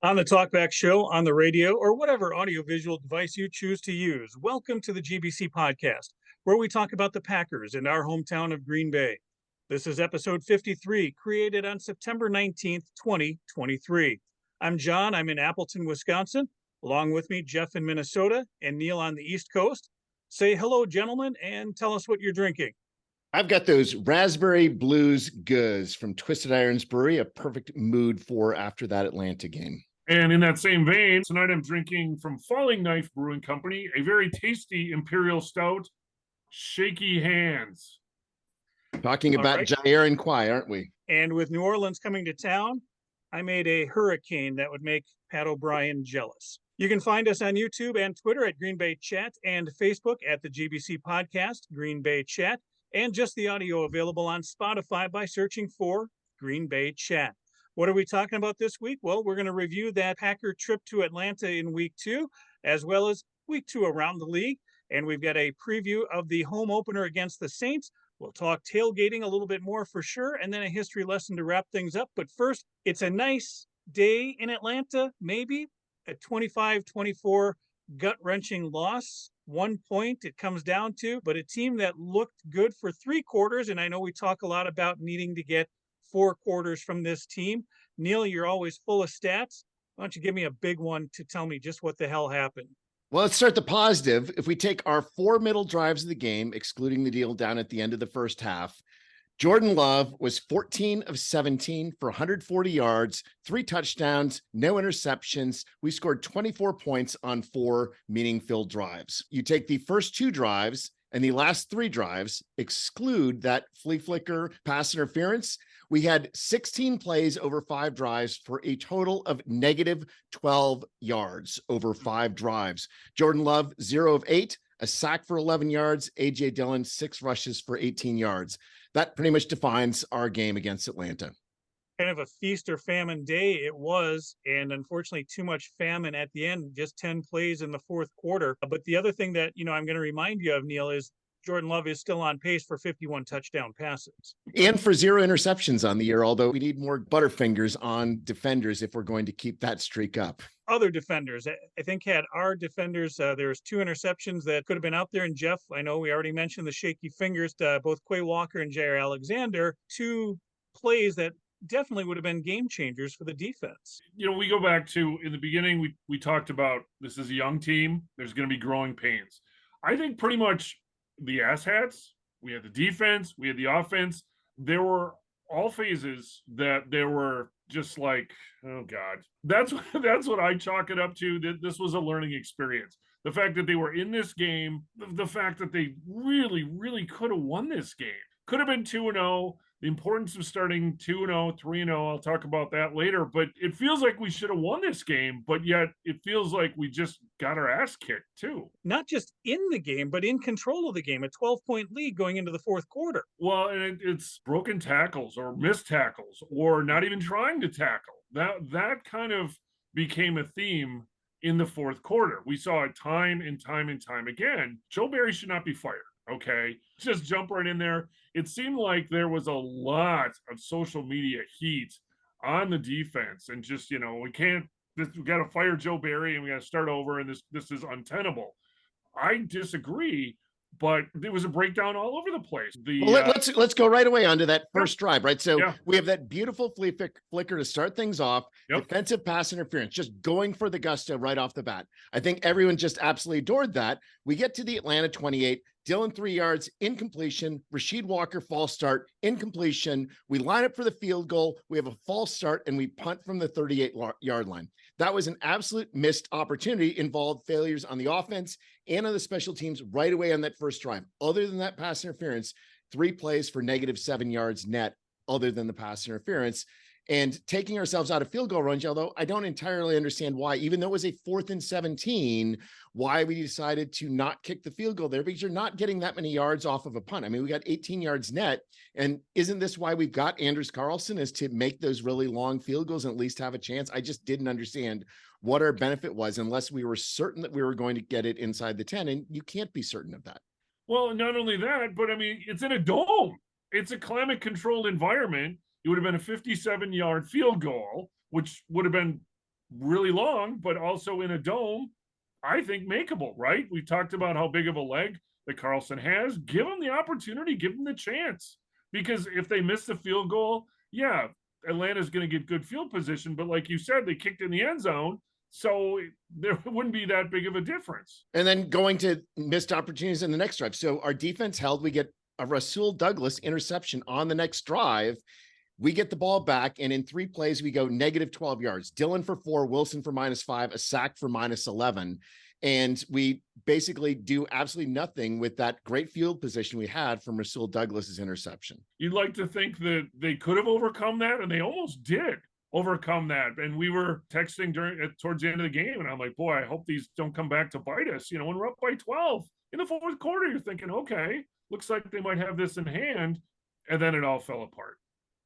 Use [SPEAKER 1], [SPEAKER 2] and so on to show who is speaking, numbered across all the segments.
[SPEAKER 1] On the Talkback Show, on the radio, or whatever audiovisual device you choose to use, welcome to the GBC podcast, where we talk about the Packers in our hometown of Green Bay. This is episode 53, created on September 19th, 2023. I'm John. I'm in Appleton, Wisconsin. Along with me, Jeff in Minnesota and Neil on the East Coast. Say hello, gentlemen, and tell us what you're drinking.
[SPEAKER 2] I've got those raspberry blues goods from Twisted Irons Brewery, a perfect mood for after that Atlanta game.
[SPEAKER 3] And in that same vein, tonight I'm drinking from Falling Knife Brewing Company, a very tasty Imperial Stout, Shaky Hands.
[SPEAKER 2] Talking about right. Jair and Kait, aren't we?
[SPEAKER 1] And with New Orleans coming to town, I made a hurricane that would make Pat O'Brien jealous. You can find us on YouTube and Twitter at Green Bay Chat and Facebook at the GBC Podcast, Green Bay Chat, and just the audio available on Spotify by searching for Green Bay Chat. What are we talking about this week? Well, we're going to review that Packer trip to Atlanta in week 2, as well as week 2 around the league. And we've got a preview of the home opener against the Saints. We'll talk tailgating a little bit more for sure, and then a history lesson to wrap things up. But first, it's a nice day in Atlanta, maybe a 25-24 gut-wrenching loss. 1 point it comes down to, but a team that looked good for 3 quarters. And I know we talk a lot about needing to get 4 quarters from this team. Neil, you're always full of stats. Why don't you give me a big one to tell me just what the hell happened?
[SPEAKER 2] Well, let's start the positive. If we take our 4 middle drives of the game, excluding the deal down at the end of the first half, Jordan Love was 14 of 17 for 140 yards, 3 touchdowns, no interceptions. We scored 24 points on 4 meaning-filled drives. You take the first 2 drives and the last 3 drives, exclude that flea flicker pass interference. We had 16 plays over 5 drives for a total of negative 12 yards over 5 drives. Jordan Love, 0 of 8, a sack for 11 yards. A.J. Dillon, 6 rushes for 18 yards. That pretty much defines our game against Atlanta.
[SPEAKER 1] Kind of a feast or famine day it was, and unfortunately too much famine at the end, just 10 plays in the fourth quarter. But the other thing that, I'm going to remind you of, Neil, is Jordan Love is still on pace for 51 touchdown passes.
[SPEAKER 2] And for 0 interceptions on the year, although we need more Butterfingers on defenders if we're going to keep that streak up.
[SPEAKER 1] Other defenders, I think, had our defenders, there was 2 interceptions that could have been out there. And Jeff, I know we already mentioned the shaky fingers to both Quay Walker and Jair Alexander, 2 plays that definitely would have been game changers for the defense.
[SPEAKER 3] We go back to, in the beginning, we talked about this is a young team. There's going to be growing pains. I think pretty much the asshats, we had the defense, we had the offense. There were all phases that there were just like, oh God, that's what I chalk it up to. That this was a learning experience. The fact that they were in this game, the fact that they really, really could have won this game, could have been 2-0. The importance of starting 2-0, 3-0, I'll talk about that later, but it feels like we should have won this game, but yet it feels like we just got our ass kicked too.
[SPEAKER 1] Not just in the game, but in control of the game, a 12-point lead going into the fourth quarter.
[SPEAKER 3] Well, and it's broken tackles or missed tackles or not even trying to tackle. That kind of became a theme in the fourth quarter. We saw it time and time and time again. Joe Barry should not be fired. Okay, just jump right in there. It seemed like there was a lot of social media heat on the defense, and just we got to fire Joe Barry and we got to start over, and this is untenable. I disagree, but there was a breakdown all over the place.
[SPEAKER 2] Let's go right away onto that first drive, right? So we have that beautiful flea flicker to start things off. Defensive pass interference, just going for the gusto right off the bat. I think everyone just absolutely adored that. We get to the Atlanta 28. Dillon 3 yards, incompletion. Rasheed Walker, false start, incompletion. We line up for the field goal. We have a false start, and we punt from the 38-yard line. That was an absolute missed opportunity, involved failures on the offense and on the special teams right away on that first drive. Other than that pass interference, 3 plays for negative 7 yards net, other than the pass interference. And taking ourselves out of field goal range, although I don't entirely understand why, even though it was a 4th and 17, why we decided to not kick the field goal there, because you're not getting that many yards off of a punt. I mean, we got 18 yards net. And isn't this why we've got Anders Carlson, is to make those really long field goals and at least have a chance? I just didn't understand what our benefit was unless we were certain that we were going to get it inside the 10. And you can't be certain of that.
[SPEAKER 3] Well, not only that, but I mean, it's in a dome. It's a climate controlled environment. It would have been a 57-yard field goal, which would have been really long, but also in a dome, I think makeable, right? We talked about how big of a leg that Carlson has. Give him the opportunity, give him the chance. Because if they miss the field goal, yeah, Atlanta's going to get good field position. But like you said, they kicked in the end zone. So there wouldn't be that big of a difference.
[SPEAKER 2] And then going to missed opportunities in the next drive. So our defense held, we get a Rasul Douglas interception on the next drive. We get the ball back, and in 3 plays, we go negative 12 yards. Dillon for 4, Wilson for -5, a sack for -11. And we basically do absolutely nothing with that great field position we had from Rasul Douglas's interception.
[SPEAKER 3] You'd like to think that they could have overcome that, and they almost did overcome that. And we were texting towards the end of the game, and I'm like, boy, I hope these don't come back to bite us. You know, when we're up by 12 in the fourth quarter, you're thinking, okay, looks like they might have this in hand. And then it all fell apart.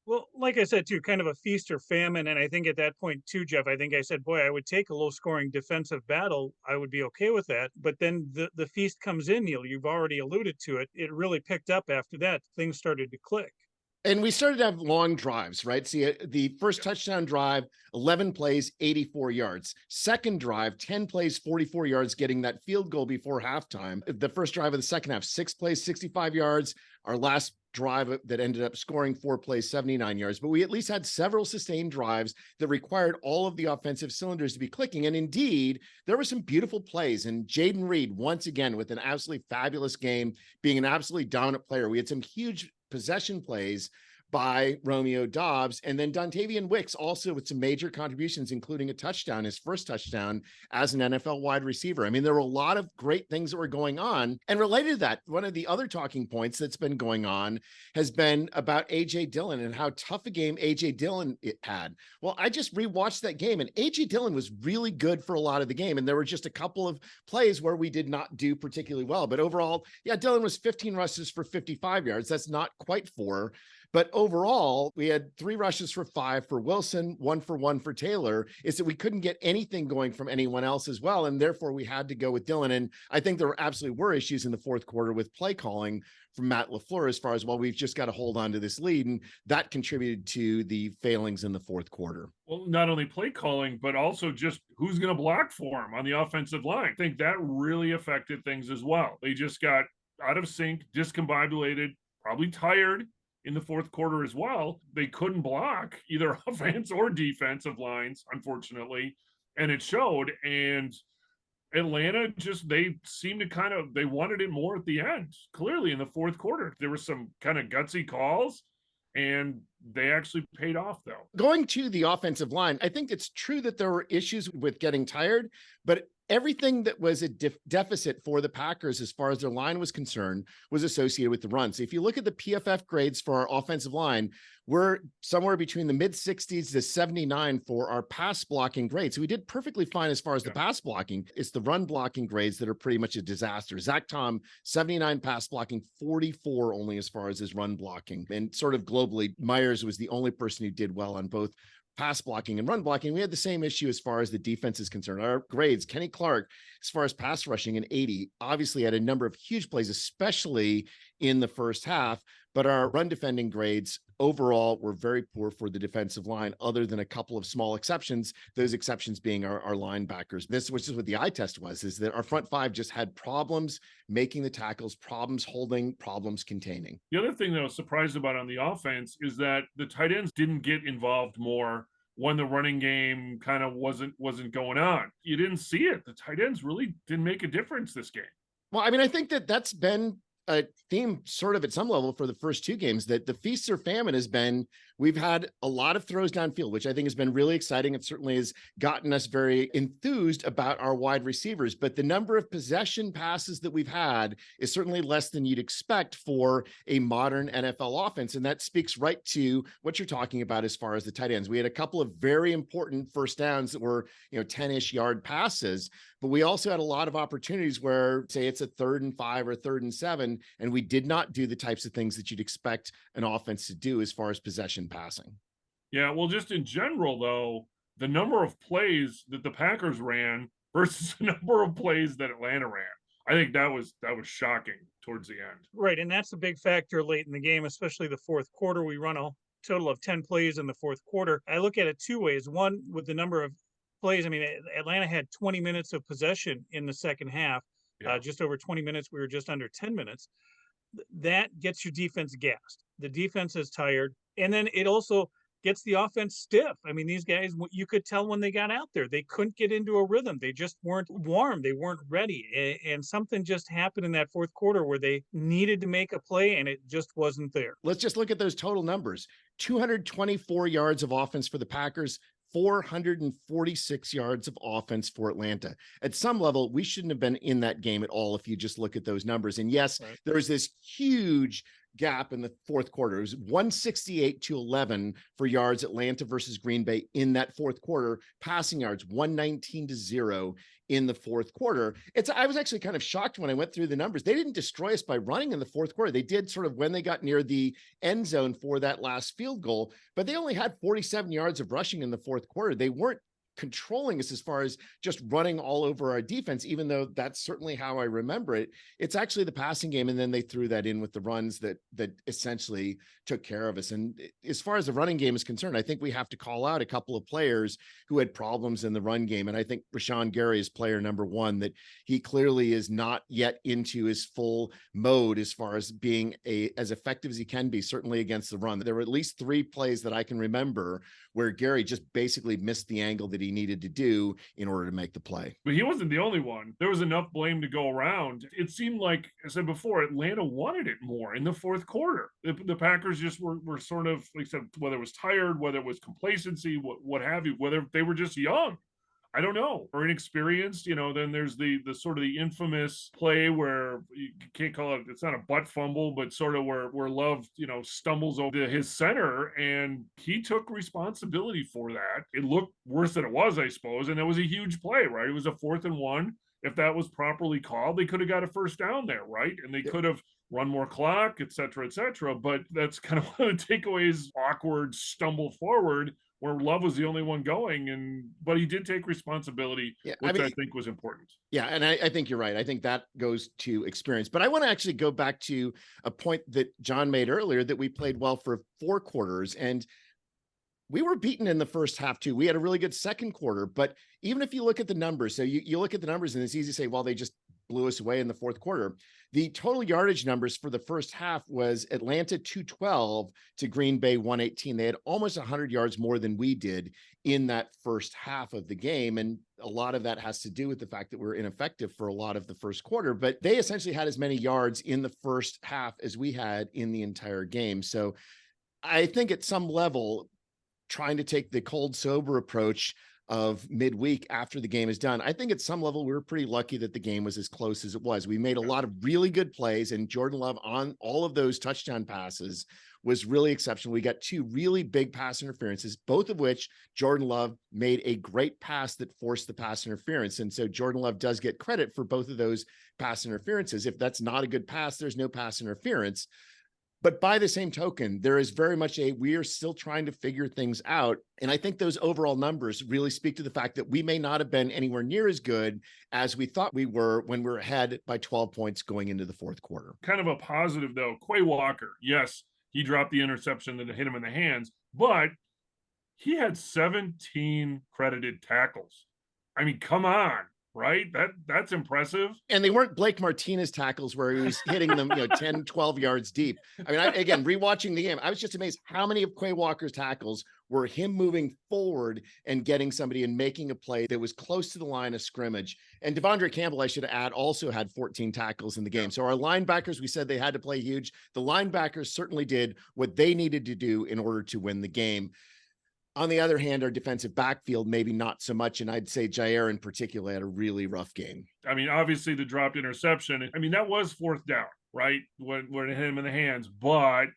[SPEAKER 1] Well, like I said, too, kind of a feast or famine. And I think at that point, too, Jeff, I think I said, boy, I would take a low scoring defensive battle. I would be okay with that. But then the feast comes in, Neil. You've already alluded to it. It really picked up after that. Things started to click.
[SPEAKER 2] And we started to have long drives, right? See, the first touchdown drive, 11 plays, 84 yards. Second drive, 10 plays, 44 yards, getting that field goal before halftime. The first drive of the second half, 6 plays, 65 yards. Our last drive that ended up scoring 4 plays, 79 yards. But we at least had several sustained drives that required all of the offensive cylinders to be clicking. And indeed, there were some beautiful plays. And Jaden Reed, once again, with an absolutely fabulous game, being an absolutely dominant player. We had some huge possession plays by Romeo Dobbs, and then Dontavian Wicks also with some major contributions, including a touchdown, his first touchdown as an NFL wide receiver. I mean, there were a lot of great things that were going on. And related to that, one of the other talking points that's been going on has been about AJ Dillon and how tough a game AJ Dillon had. Well, I just rewatched that game, and AJ Dillon was really good for a lot of the game. And there were just a couple of plays where we did not do particularly well. But overall, yeah, Dillon was 15 rushes for 55 yards. That's not quite 4. But overall, we had 3 rushes for 5 for Wilson, 1 for 1 for Taylor. Is that we couldn't get anything going from anyone else as well. And therefore, we had to go with Dillon. And I think there absolutely were issues in the fourth quarter with play calling from Matt LaFleur as far as, well, we've just got to hold on to this lead. And that contributed to the failings in the fourth quarter.
[SPEAKER 3] Well, not only play calling, but also just who's going to block for him on the offensive line. I think that really affected things as well. They just got out of sync, discombobulated, probably tired in the fourth quarter as well. They couldn't block either offense or defensive lines, unfortunately, and it showed. And Atlanta they seemed to they wanted it more at the end. Clearly in the fourth quarter, there were some kind of gutsy calls, and they actually paid off, though.
[SPEAKER 2] Going to the offensive line, I think it's true that there were issues with getting tired, but everything that was a deficit for the Packers as far as their line was concerned was associated with the run. So if you look at the PFF grades for our offensive line, we're somewhere between the mid 60s to 79 for our pass blocking grades. So we did perfectly fine as far as the pass blocking. It's the run blocking grades that are pretty much a disaster. Zach Tom, 79 pass blocking, 44 only as far as his run blocking. And sort of globally, Myers was the only person who did well on both pass blocking and run blocking. We had the same issue as far as the defense is concerned. Our grades, Kenny Clark, as far as pass rushing, an 80, obviously had a number of huge plays, especially in the first half, but our run defending grades overall were very poor for the defensive line, other than a couple of small exceptions, those exceptions being our linebackers. This, which is what the eye test was, is that our front 5 just had problems making the tackles, problems holding, problems containing.
[SPEAKER 3] The other thing that I was surprised about on the offense is that the tight ends didn't get involved more when the running game kind of wasn't going on. You didn't see it. The tight ends really didn't make a difference this game.
[SPEAKER 2] Well, I mean, I think that's been a theme sort of at some level for the first 2 games, that the feast or famine has been, we've had a lot of throws downfield, which I think has been really exciting. It certainly has gotten us very enthused about our wide receivers, but the number of possession passes that we've had is certainly less than you'd expect for a modern NFL offense. And that speaks right to what you're talking about as far as the tight ends. We had a couple of very important first downs that were, 10-ish yard passes, but we also had a lot of opportunities where, say, it's a 3rd and 5 or 3rd and 7, and we did not do the types of things that you'd expect an offense to do as far as possession passing.
[SPEAKER 3] Yeah, well, just in general, though, the number of plays that the Packers ran versus the number of plays that Atlanta ran, I think that was shocking towards the end.
[SPEAKER 1] Right, and that's a big factor late in the game, especially the fourth quarter. We run a total of 10 plays in the fourth quarter. I look at it 2 ways. One, with the number of plays. I mean, Atlanta had 20 minutes of possession in the second half, just over 20 minutes. We were just under 10 minutes. That gets your defense gassed. The defense is tired. And then it also gets the offense stiff. I mean, these guys, you could tell when they got out there, they couldn't get into a rhythm. They just weren't warm. They weren't ready. And something just happened in that fourth quarter where they needed to make a play and it just wasn't there.
[SPEAKER 2] Let's just look at those total numbers. 224 yards of offense for the Packers, 446 yards of offense for Atlanta. At some level, we shouldn't have been in that game at all if you just look at those numbers. And yes, there was this huge gap in the fourth quarter. It was 168-11 for yards, Atlanta versus Green Bay in that fourth quarter. Passing yards, 119-0 in the fourth quarter. I was actually kind of shocked when I went through the numbers. They didn't destroy us by running in the fourth quarter. They did sort of when they got near the end zone for that last field goal, but they only had 47 yards of rushing in the fourth quarter. They weren't controlling us as far as just running all over our defense, even though that's certainly how I remember it. It's actually the passing game. And then they threw that in with the runs that essentially took care of us. And as far as the running game is concerned, I think we have to call out a couple of players who had problems in the run game. And I think Rashawn Gary is player number one, that he clearly is not yet into his full mode as far as being as effective as he can be, certainly against the run. There were at least 3 plays that I can remember where Gary just basically missed the angle that he needed to do in order to make the play.
[SPEAKER 3] But he wasn't the only one. There was enough blame to go around. It seemed like, I said before, Atlanta wanted it more in the fourth quarter. The Packers just were sort of, like I said, whether it was tired, whether it was complacency, what have you, whether they were just young. I don't know, or inexperienced. Then there's the sort of the infamous play where you can't call it, it's not a butt fumble, but sort of where Love, stumbles over his center, and he took responsibility for that. It looked worse than it was, I suppose, and it was a huge play, right? It was a 4th and 1. If that was properly called, they could have got a first down there, right? And they could have run more clock, et cetera, but that's kind of one of the takeaways. Awkward stumble forward where Love was the only one going, but he did take responsibility, which I think was important.
[SPEAKER 2] Yeah, and I think you're right. I think that goes to experience. But I want to actually go back to a point that John made earlier, that we played well for 4 quarters, and we were beaten in the first half too. We had a really good second quarter, but even if you look at the numbers, so you look at the numbers and it's easy to say, well, they just blew us away in the fourth quarter. The total yardage numbers for the first half was Atlanta 212 to Green Bay 118. They had almost 100 yards more than we did in that first half of the game. And a lot of that has to do with the fact that we were ineffective for a lot of the first quarter, but they essentially had as many yards in the first half as we had in the entire game. So I think at some level, trying to take the cold, sober approach of midweek after the game is done, I think at some level we were pretty lucky that the game was as close as it was. We made a lot of really good plays, and Jordan Love on all of those touchdown passes was really exceptional. We got 2 really big pass interferences, both of which Jordan Love made a great pass that forced the pass interference. And so Jordan Love does get credit for both of those pass interferences. If that's not a good pass, there's no pass interference. But by the same token, there is very much we are still trying to figure things out. And I think those overall numbers really speak to the fact that we may not have been anywhere near as good as we thought we were when we were ahead by 12 points going into the fourth quarter.
[SPEAKER 3] Kind of a positive, though. Quay Walker, yes, he dropped the interception that hit him in the hands, but he had 17 credited tackles. I mean, come on. Right? That's impressive.
[SPEAKER 2] And they weren't Blake Martinez tackles where he was hitting them, 10, 12 yards deep. I mean, again, rewatching the game, I was just amazed how many of Quay Walker's tackles were him moving forward and getting somebody and making a play that was close to the line of scrimmage. And Devondre Campbell, I should add, also had 14 tackles in the game. So our linebackers, we said they had to play huge. The linebackers certainly did what they needed to do in order to win the game. On the other hand, our defensive backfield, maybe not so much. And I'd say Jair in particular had a really rough game.
[SPEAKER 3] I mean, obviously the dropped interception, I mean, that was 4th down, right? When it hit him in the hands, but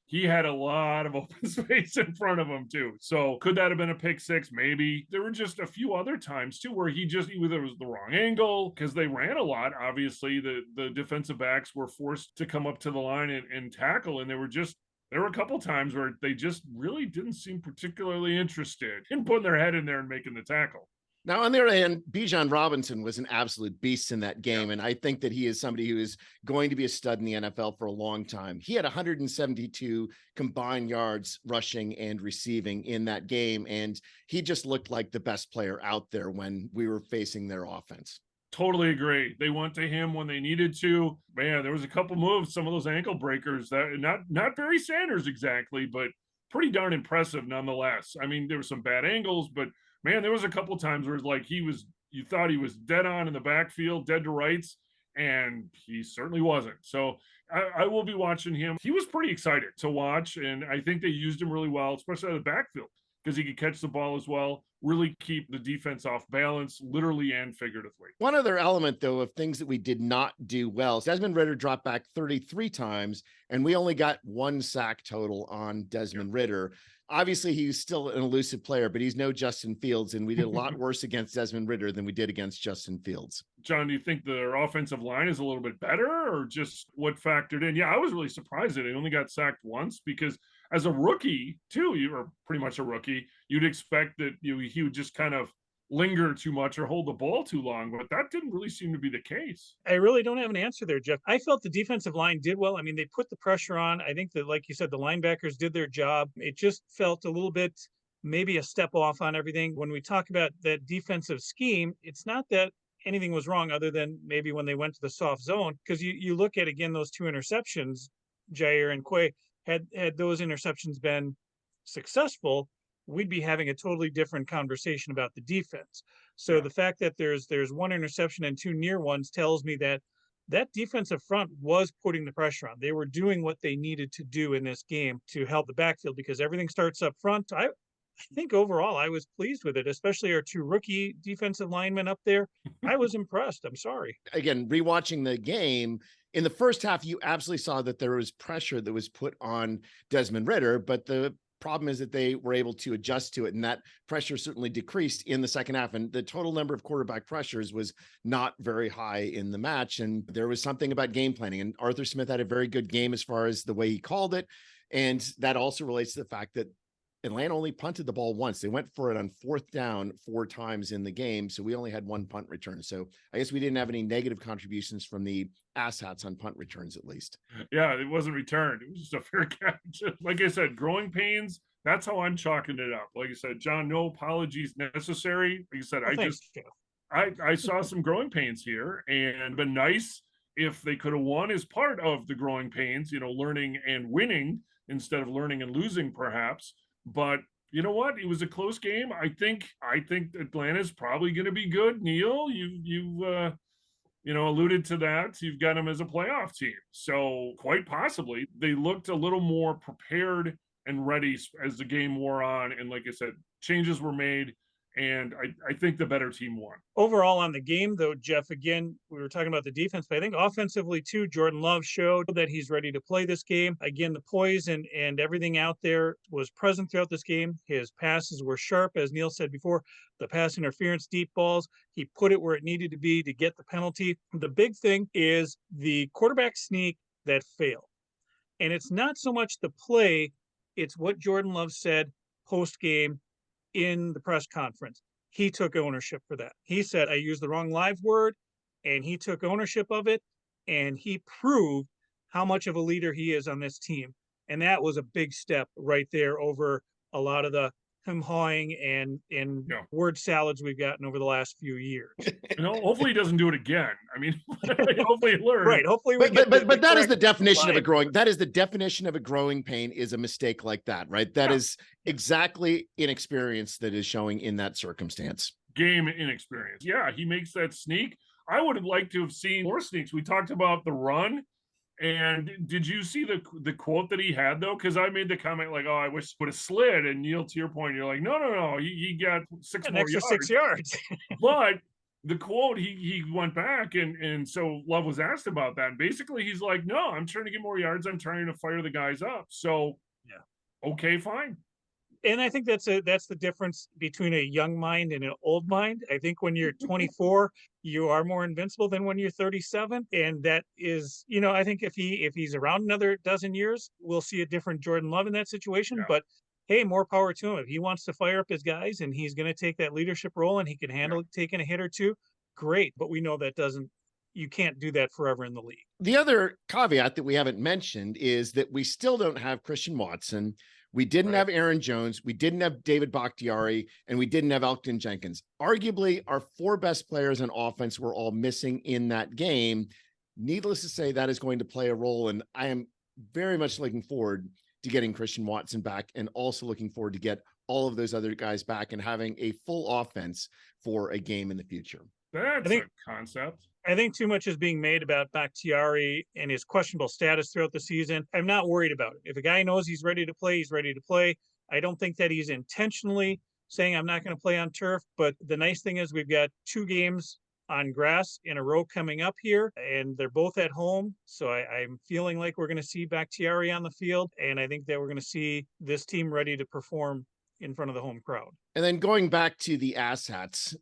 [SPEAKER 3] he had a lot of open space in front of him too. So could that have been a pick 6? Maybe. There were just a few other times too, where either it was the wrong angle because they ran a lot. Obviously the defensive backs were forced to come up to the line and tackle. And there were a couple times where they just really didn't seem particularly interested in putting their head in there and making the tackle.
[SPEAKER 2] Now, on the other hand, Bijan Robinson was an absolute beast in that game. And I think that he is somebody who is going to be a stud in the NFL for a long time. He had 172 combined yards rushing and receiving in that game. And he just looked like the best player out there when we were facing their offense.
[SPEAKER 3] Totally agree. They went to him when they needed to. Man, there was a couple moves, some of those ankle breakers that not Barry Sanders exactly, but pretty darn impressive nonetheless. I mean, there were some bad angles, but man, there was a couple times where like you thought he was dead on in the backfield, dead to rights, and he certainly wasn't. So I will be watching him. He was pretty excited to watch, and I think they used him really well, especially out of the backfield, because he could catch the ball as well, really keep the defense off balance, literally and figuratively.
[SPEAKER 2] One other element, though, of things that we did not do well, Desmond Ridder dropped back 33 times, and we only got 1 sack total on Desmond Ridder. Obviously, he's still an elusive player, but he's no Justin Fields, and we did a lot worse against Desmond Ridder than we did against Justin Fields.
[SPEAKER 3] John, do you think their offensive line is a little bit better, or just what factored in? Yeah, I was really surprised that he only got sacked once, because as a rookie, too, you were pretty much a rookie, you'd expect that he would just kind of linger too much or hold the ball too long, but that didn't really seem to be the case.
[SPEAKER 1] I really don't have an answer there, Jeff. I felt the defensive line did well. I mean, they put the pressure on. I think that, like you said, the linebackers did their job. It just felt a little bit, maybe a step off on everything. When we talk about that defensive scheme, it's not that anything was wrong other than maybe when they went to the soft zone, because you look at, again, those 2 interceptions, Jair and Quay, had those interceptions been successful, we'd be having a totally different conversation about the defense. So the fact that there's 1 interception and 2 near ones tells me that defensive front was putting the pressure on. They were doing what they needed to do in this game to help the backfield, because everything starts up front. I think overall I was pleased with it, especially our 2 rookie defensive linemen up there. I was impressed. I'm sorry.
[SPEAKER 2] Again, rewatching the game, in the first half, you absolutely saw that there was pressure that was put on Desmond Ridder, but the problem is that they were able to adjust to it, and that pressure certainly decreased in the second half, and the total number of quarterback pressures was not very high in the match. And there was something about game planning, and Arthur Smith had a very good game as far as the way he called it, and that also relates to the fact that Atlanta only punted the ball once. They went for it on 4th down 4 times in the game, so we only had 1 punt return. So I guess we didn't have any negative contributions from the asshats on punt returns, at least.
[SPEAKER 3] Yeah, it wasn't returned. It was just a fair catch. Like I said, growing pains, that's how I'm chalking it up. Like I said, John, no apologies necessary. Like I said, I saw some growing pains here, and been nice if they could have won as part of the growing pains, learning and winning instead of learning and losing, perhaps. But you know what? It was a close game. I think Atlanta's probably going to be good. Neil, you alluded to that. You've got them as a playoff team, so quite possibly they looked a little more prepared and ready as the game wore on. And like I said, changes were made, and I think the better team won.
[SPEAKER 1] Overall on the game, though, Jeff, again, we were talking about the defense, but I think offensively, too, Jordan Love showed that he's ready to play this game. Again, the poise and everything out there was present throughout this game. His passes were sharp, as Neil said before. The pass interference, deep balls, he put it where it needed to be to get the penalty. The big thing is the quarterback sneak that failed. And it's not so much the play, it's what Jordan Love said post-game in the press conference. He took ownership for that. He said, I used the wrong live word, and he took ownership of it, and he proved how much of a leader he is on this team. And that was a big step right there over a lot of the hawing and word salads we've gotten over the last few years.
[SPEAKER 3] Hopefully he doesn't do it again. I mean, hopefully he learns.
[SPEAKER 1] Right. Hopefully
[SPEAKER 2] but that is the definition of a growing. That is the definition of a growing pain, is a mistake like that, right? That is exactly inexperience that is showing in that circumstance.
[SPEAKER 3] Game inexperience. Yeah, he makes that sneak. I would have liked to have seen more sneaks. We talked about the run. And did you see the quote that he had, though? Because I made the comment like, oh, I wish it would have slid. And Neil, to your point, you're like, no. He got
[SPEAKER 1] an extra 6 yards.
[SPEAKER 3] But the quote, he went back. And so Love was asked about that. And basically, he's like, no, I'm trying to get more yards. I'm trying to fire the guys up. So, okay, fine.
[SPEAKER 1] And I think that's the difference between a young mind and an old mind. I think when you're 24, you are more invincible than when you're 37. And that is, I think if he's around another dozen years, we'll see a different Jordan Love in that situation. Yeah. But hey, more power to him. If he wants to fire up his guys and he's going to take that leadership role and he can handle taking a hit or two, great. But we know that you can't do that forever in the league.
[SPEAKER 2] The other caveat that we haven't mentioned is that we still don't have Christian Watson. We didn't have Aaron Jones. We didn't have David Bakhtiari, and we didn't have Elgton Jenkins. Arguably, our 4 best players on offense were all missing in that game. Needless to say, that is going to play a role, and I am very much looking forward to getting Christian Watson back, and also looking forward to get all of those other guys back and having a full offense for a game in the future.
[SPEAKER 3] That's a concept.
[SPEAKER 1] I think too much is being made about Bakhtiari and his questionable status throughout the season. I'm not worried about it. If a guy knows he's ready to play, he's ready to play. I don't think that he's intentionally saying I'm not going to play on turf. But the nice thing is we've got 2 games on grass in a row coming up here, and they're both at home. So I'm feeling like we're going to see Bakhtiari on the field, and I think that we're going to see this team ready to perform in front of the home crowd.
[SPEAKER 2] And then going back to the asshats.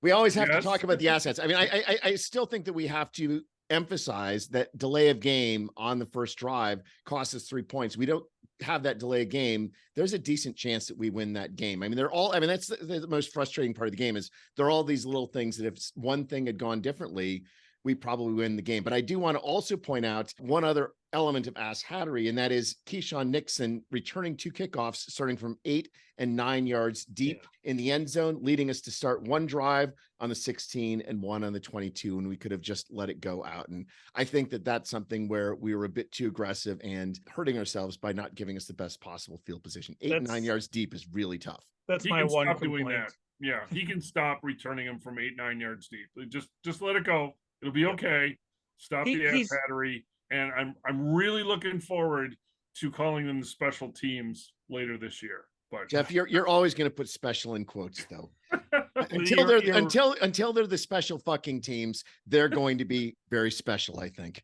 [SPEAKER 2] We always have to talk about the assets. I mean, I still think that we have to emphasize that delay of game on the first drive cost us 3 points. We don't have that delay of game. There's a decent chance that we win that game. I mean, that's the most frustrating part of the game is there are all these little things that if one thing had gone differently, we probably win the game. But I do want to also point out one other element of ass hattery, and that is Keyshawn Nixon returning 2 kickoffs, starting from 8 and 9 yards deep in the end zone, leading us to start 1 drive on the 16 and 1 on the 22, and we could have just let it go out. And I think that that's something where we were a bit too aggressive and hurting ourselves by not giving us the best possible field position. 8 and 9 yards deep is really tough.
[SPEAKER 1] That's my one complaint.
[SPEAKER 3] Yeah, he can stop returning them from 8, 9 yards deep. Just let it go. It'll be okay. Stop the ass battery. And I'm really looking forward to calling them the special teams later this year. But
[SPEAKER 2] Jeff, you're always going to put special in quotes though. until they're the special fucking teams, they're going to be very special, I think.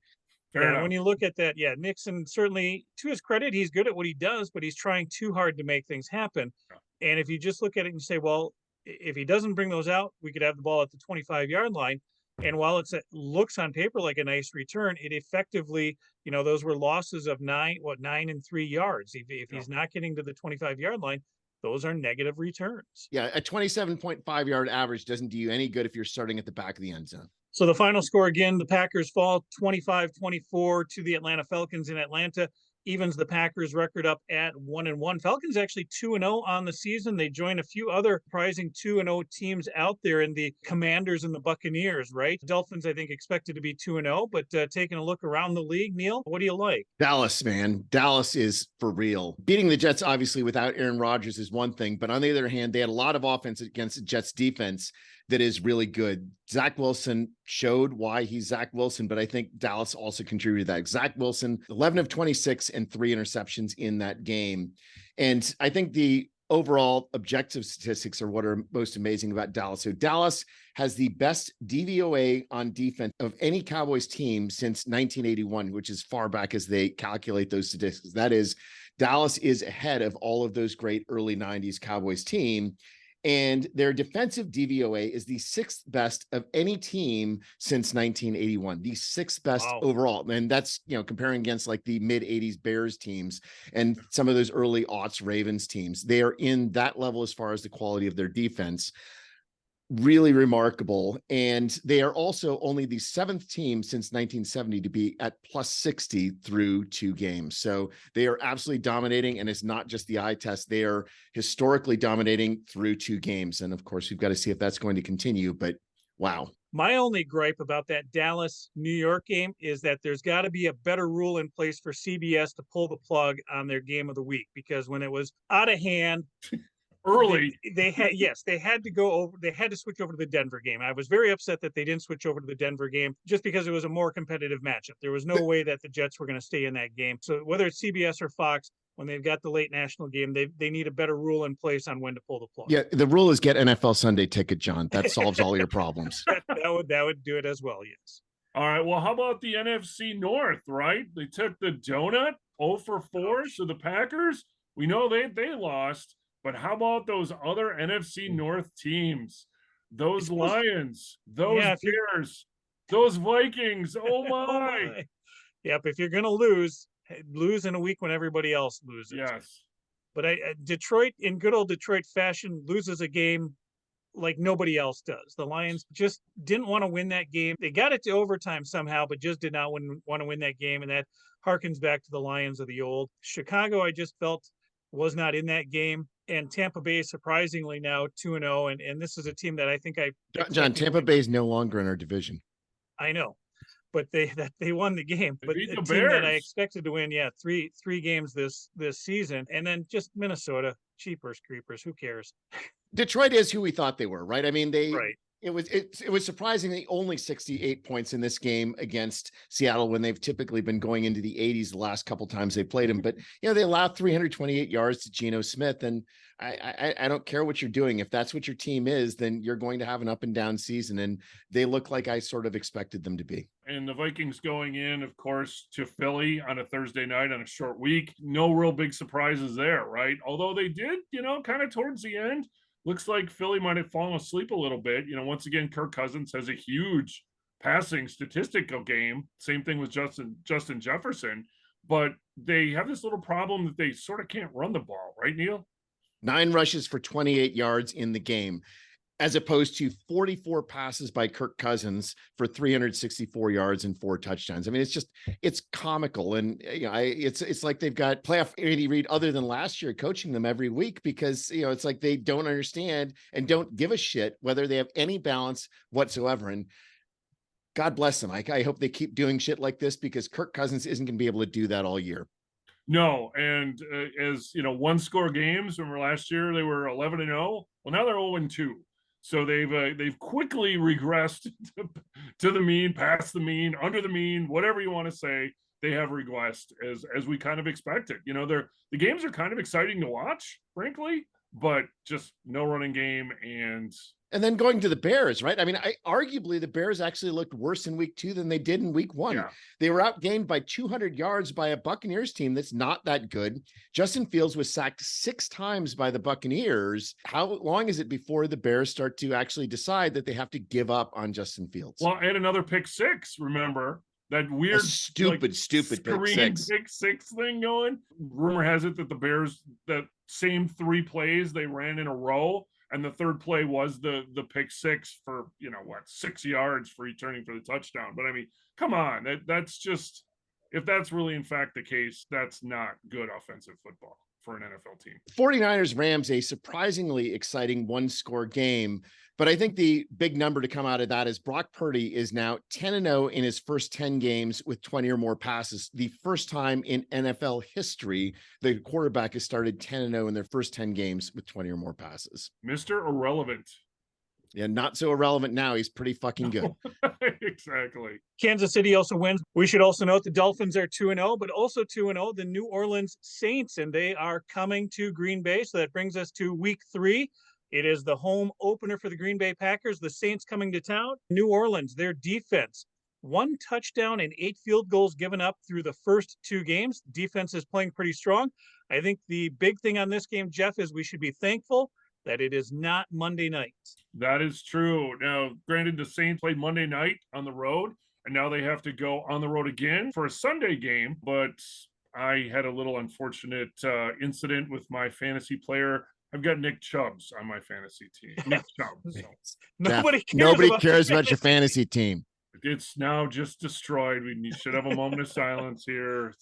[SPEAKER 1] When you look at that, Nixon, certainly to his credit, he's good at what he does, but he's trying too hard to make things happen. And if you just look at it and say, well, if he doesn't bring those out, we could have the ball at the 25-yard line. And while it looks on paper like a nice return, it effectively, those were losses of 9 and 3 yards. If he's not getting to the 25-yard line, those are negative returns.
[SPEAKER 2] Yeah, a 27.5 yard average doesn't do you any good if you're starting at the back of the end zone.
[SPEAKER 1] So the final score again, the Packers fall 25-24 to the Atlanta Falcons in Atlanta. Evens the Packers record up at 1-1. Falcons actually 2-0 on the season. They join a few other surprising 2-0 teams out there in the Commanders and the Buccaneers, right? Dolphins, I think, expected to be 2-0, but taking a look around the league, Neil, what do you like?
[SPEAKER 2] Dallas, man. Dallas is for real. Beating the Jets, obviously, without Aaron Rodgers is one thing, but on the other hand, they had a lot of offense against the Jets defense that is really good. Zach Wilson showed why he's Zach Wilson, but I think Dallas also contributed to that. Zach Wilson, 11 of 26 and 3 interceptions in that game. And I think the overall objective statistics are what are most amazing about Dallas. So Dallas has the best DVOA on defense of any Cowboys team since 1981, which is far back as they calculate those statistics. That is, Dallas is ahead of all of those great early 90s Cowboys team. And their defensive DVOA is the 6th best of any team since 1981, the 6th best overall. And that's, comparing against like the mid 80s Bears teams and some of those early aughts Ravens teams. They are in that level as far as the quality of their defense. Really remarkable. And they are also only the 7th team since 1970 to be at plus 60 through 2 games. So they are absolutely dominating. And it's not just the eye test. They are historically dominating through 2 games. And of course, we've got to see if that's going to continue, but wow.
[SPEAKER 1] My only gripe about that Dallas-New York game is that there's got to be a better rule in place for CBS to pull the plug on their game of the week, because when it was out of hand,
[SPEAKER 3] early,
[SPEAKER 1] they had to switch over to the Denver game. I was very upset that they didn't switch over to the Denver game just because it was a more competitive matchup. There was no way that the Jets were going to stay in that game. So whether it's CBS or Fox, when they've got the late national game, they need a better rule in place on when to pull the plug.
[SPEAKER 2] Yeah, the rule is get NFL Sunday ticket, John. That solves all your problems.
[SPEAKER 1] that would do it as well, yes.
[SPEAKER 3] All right, well, how about the NFC North, right? They took the donut 0 for 4, so the Packers, we know they lost. But how about those other NFC North teams? Those Lions, those Bears, those Vikings. Oh, my.
[SPEAKER 1] Yep, if you're going to lose, lose in a week when everybody else loses.
[SPEAKER 3] Yes.
[SPEAKER 1] But Detroit, in good old Detroit fashion, loses a game like nobody else does. The Lions just didn't want to win that game. They got it to overtime somehow, but just did not want to win that game. And that harkens back to the Lions of the old. Chicago, I just felt, was not in that game. And Tampa Bay, surprisingly, now 2-0. And this is a team that I think
[SPEAKER 2] John, Tampa Bay is no longer in our division.
[SPEAKER 1] I know. But they won the game.
[SPEAKER 3] They
[SPEAKER 1] but
[SPEAKER 3] beat
[SPEAKER 1] a
[SPEAKER 3] the
[SPEAKER 1] team
[SPEAKER 3] Bears.
[SPEAKER 1] that I expected to win, three games this season. And then just Minnesota, cheapers, creepers, who cares?
[SPEAKER 2] Detroit is who we thought they were, right? I mean,
[SPEAKER 1] right.
[SPEAKER 2] It was surprisingly only 68 points in this game against Seattle when they've typically been going into the 80s the last couple times they played them. But they allowed 328 yards to Geno Smith, and I don't care what you're doing. If that's what your team is, then you're going to have an up and down season, and they look like I sort of expected them to be.
[SPEAKER 3] And the Vikings going in, of course, to Philly on a Thursday night on a short week. No real big surprises there, right? Although they did, kind of towards the end. Looks like Philly might have fallen asleep a little bit. Once again, Kirk Cousins has a huge passing statistical game. Same thing with Justin Jefferson. But they have this little problem that they sort of can't run the ball, right, Neil?
[SPEAKER 2] 9 rushes for 28 yards in the game, as opposed to 44 passes by Kirk Cousins for 364 yards and 4 touchdowns. I mean, it's comical. And, it's like they've got playoff Andy Reid other than last year coaching them every week, because, it's like they don't understand and don't give a shit whether they have any balance whatsoever. And God bless them. I hope they keep doing shit like this, because Kirk Cousins isn't going to be able to do that all year.
[SPEAKER 3] No. And as one score games, remember last year they were 11-0. Well, now they're 0-2. So they've quickly regressed to the mean, past the mean, under the mean, whatever you want to say. They have regressed as we kind of expected. The games are kind of exciting to watch, frankly, but just no running game.
[SPEAKER 2] And then going to the Bears, right? I mean, arguably the Bears actually looked worse in week 2 than they did in week 1.
[SPEAKER 3] Yeah.
[SPEAKER 2] They were outgained by 200 yards by a Buccaneers team that's not that good. Justin Fields was sacked 6 times by the Buccaneers. How long is it before the Bears start to actually decide that they have to give up on Justin Fields?
[SPEAKER 3] Well, and another pick 6, remember? That weird,
[SPEAKER 2] stupid
[SPEAKER 3] pick six thing going. Rumor has it that the Bears, that same 3 plays they ran in a row, and the third play was the pick 6 for 6 yards for returning for the touchdown. But I mean, come on, that's just, if that's really in fact the case, that's not good offensive football for an NFL team.
[SPEAKER 2] 49ers Rams, a surprisingly exciting 1-score game. But I think the big number to come out of that is Brock Purdy is now 10-0 in his first 10 games with 20 or more passes. The first time in NFL history the quarterback has started 10-0 in their first 10 games with 20 or more passes.
[SPEAKER 3] Mr. Irrelevant.
[SPEAKER 2] Yeah, not so irrelevant now. He's pretty fucking good.
[SPEAKER 3] Exactly.
[SPEAKER 1] Kansas City also wins. We should also note the Dolphins are 2-0, but also 2-0, the New Orleans Saints, and they are coming to Green Bay. So that brings us to week 3. It is the home opener for the Green Bay Packers. The Saints coming to town. New Orleans, their defense, 1 touchdown and 8 field goals given up through the first 2 games. Defense is playing pretty strong. I think the big thing on this game, Jeff, is we should be thankful that it is not Monday night.
[SPEAKER 3] That is true. Now, granted, the Saints played Monday night on the road, and now they have to go on the road again for a Sunday game. But I had a little unfortunate incident with my fantasy player. I've got Nick Chubbs on my fantasy team. Nick Chubbs. So.
[SPEAKER 2] Nobody cares about your fantasy team.
[SPEAKER 3] It's now just destroyed. We should have a moment of silence here.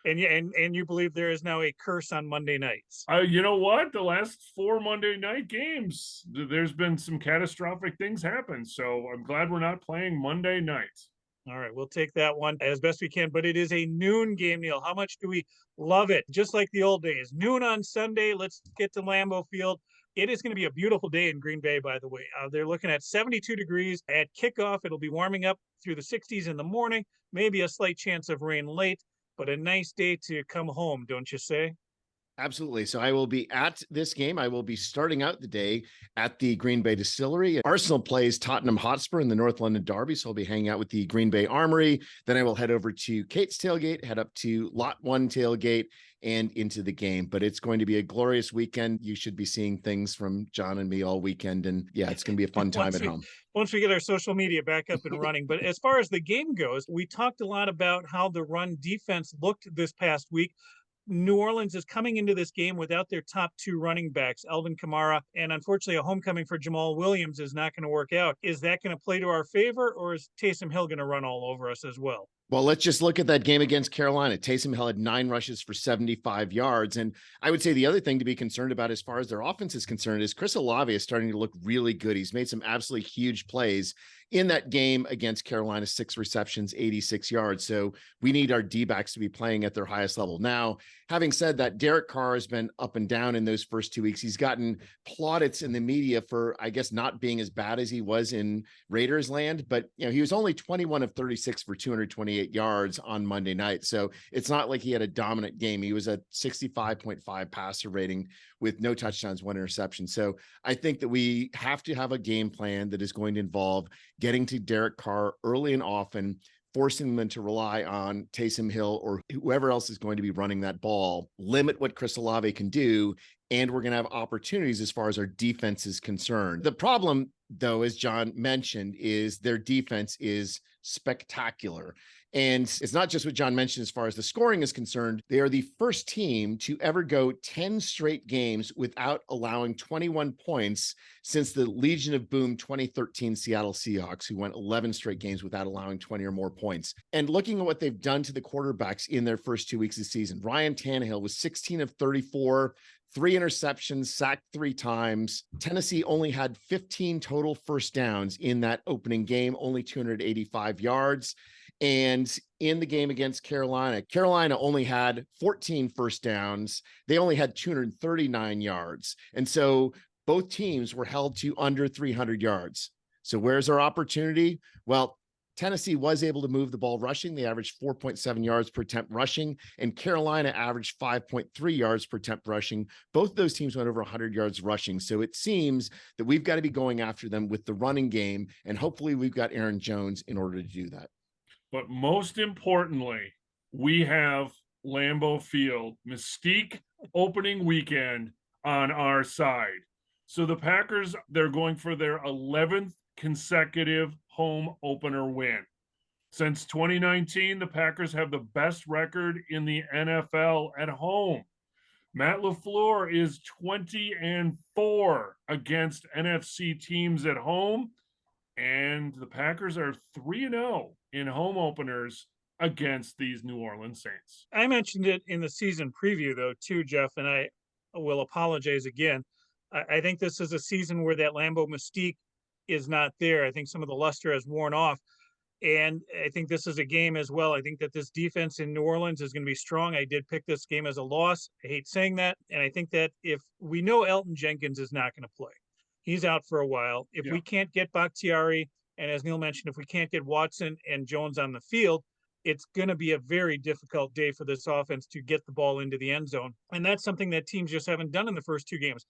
[SPEAKER 1] And you believe there is now a curse on Monday nights?
[SPEAKER 3] You know what? The last 4 Monday night games, there's been some catastrophic things happen. So I'm glad we're not playing Monday nights.
[SPEAKER 1] All right, we'll take that one as best we can, but it is a noon game, Neil. How much do we love it? Just like the old days. Noon on Sunday, let's get to Lambeau Field. It is going to be a beautiful day in Green Bay, by the way. They're looking at 72 degrees at kickoff. It'll be warming up through the 60s in the morning, maybe a slight chance of rain late, but a nice day to come home, don't you say?
[SPEAKER 2] Absolutely. So I will be at this game. I will be starting out the day at the Green Bay Distillery. Arsenal plays Tottenham Hotspur in the North London Derby. So I'll be hanging out with the Green Bay Armory. Then I will head over to Kait's Tailgate, head up to Lot 1 Tailgate, and into the game. But it's going to be a glorious weekend. You should be seeing things from John and me all weekend. And yeah, it's going to be a fun time at home.
[SPEAKER 1] Once we get our social media back up and running. But as far as the game goes, we talked a lot about how the run defense looked this past week. New Orleans is coming into this game without their top two running backs, Alvin Kamara, and unfortunately a homecoming for Jamal Williams is not going to work out. Is that going to play to our favor, or is Taysom Hill going to run all over us as well?
[SPEAKER 2] Well, let's just look at that game against Carolina. Taysom Hill had 9 rushes for 75 yards. And I would say the other thing to be concerned about as far as their offense is concerned is Chris Olave is starting to look really good. He's made some absolutely huge plays in that game against Carolina, 6 receptions, 86 yards. So we need our D-backs to be playing at their highest level. Now, having said that, Derek Carr has been up and down in those first 2 weeks. He's gotten plaudits in the media for, I guess, not being as bad as he was in Raiders land. But, you know, he was only 21 of 36 for 228 yards on Monday night. So it's not like he had a dominant game. He was a 65.5 passer rating with no touchdowns, 1 interception. So I think that we have to have a game plan that is going to involve getting to Derek Carr early and often, forcing them to rely on Taysom Hill or whoever else is going to be running that ball, limit what Chris Olave can do, and we're going to have opportunities as far as our defense is concerned. The problem, though, as John mentioned, is their defense is spectacular. And it's not just what John mentioned as far as the scoring is concerned. They are the first team to ever go 10 straight games without allowing 21 points since the Legion of Boom 2013 Seattle Seahawks, who went 11 straight games without allowing 20 or more points. And looking at what they've done to the quarterbacks in their first 2 weeks of the season, Ryan Tannehill was 16 of 34, 3 interceptions, sacked 3 times. Tennessee only had 15 total first downs in that opening game, only 285 yards. And in the game against Carolina, Carolina only had 14 first downs. They only had 239 yards. And so both teams were held to under 300 yards. So where's our opportunity? Well, Tennessee was able to move the ball rushing. They averaged 4.7 yards per attempt rushing, and Carolina averaged 5.3 yards per attempt rushing. Both of those teams went over 100 yards rushing. So it seems that we've got to be going after them with the running game, and hopefully we've got Aaron Jones in order to do that.
[SPEAKER 3] But most importantly, we have Lambeau Field Mystique opening weekend on our side. So the Packers, they're going for their 11th consecutive home opener win. Since 2019, the Packers have the best record in the NFL at home. Matt LaFleur is 20-4 against NFC teams at home, and the Packers are 3-0 in home openers against these New Orleans Saints.
[SPEAKER 1] I mentioned it in the season preview, though, too, Jeff, and I will apologize again. I think this is a season where that Lambeau mystique is not there. I think some of the luster has worn off. And I think this is a game as well. I think that this defense in New Orleans is going to be strong. I did pick this game as a loss. I hate saying that. And I think that if we know Elton Jenkins is not going to play, he's out for a while. If we can't get Bakhtiari, and as Neil mentioned, if we can't get Watson and Jones on the field, it's going to be a very difficult day for this offense to get the ball into the end zone. And that's something that teams just haven't done in the first 2 games.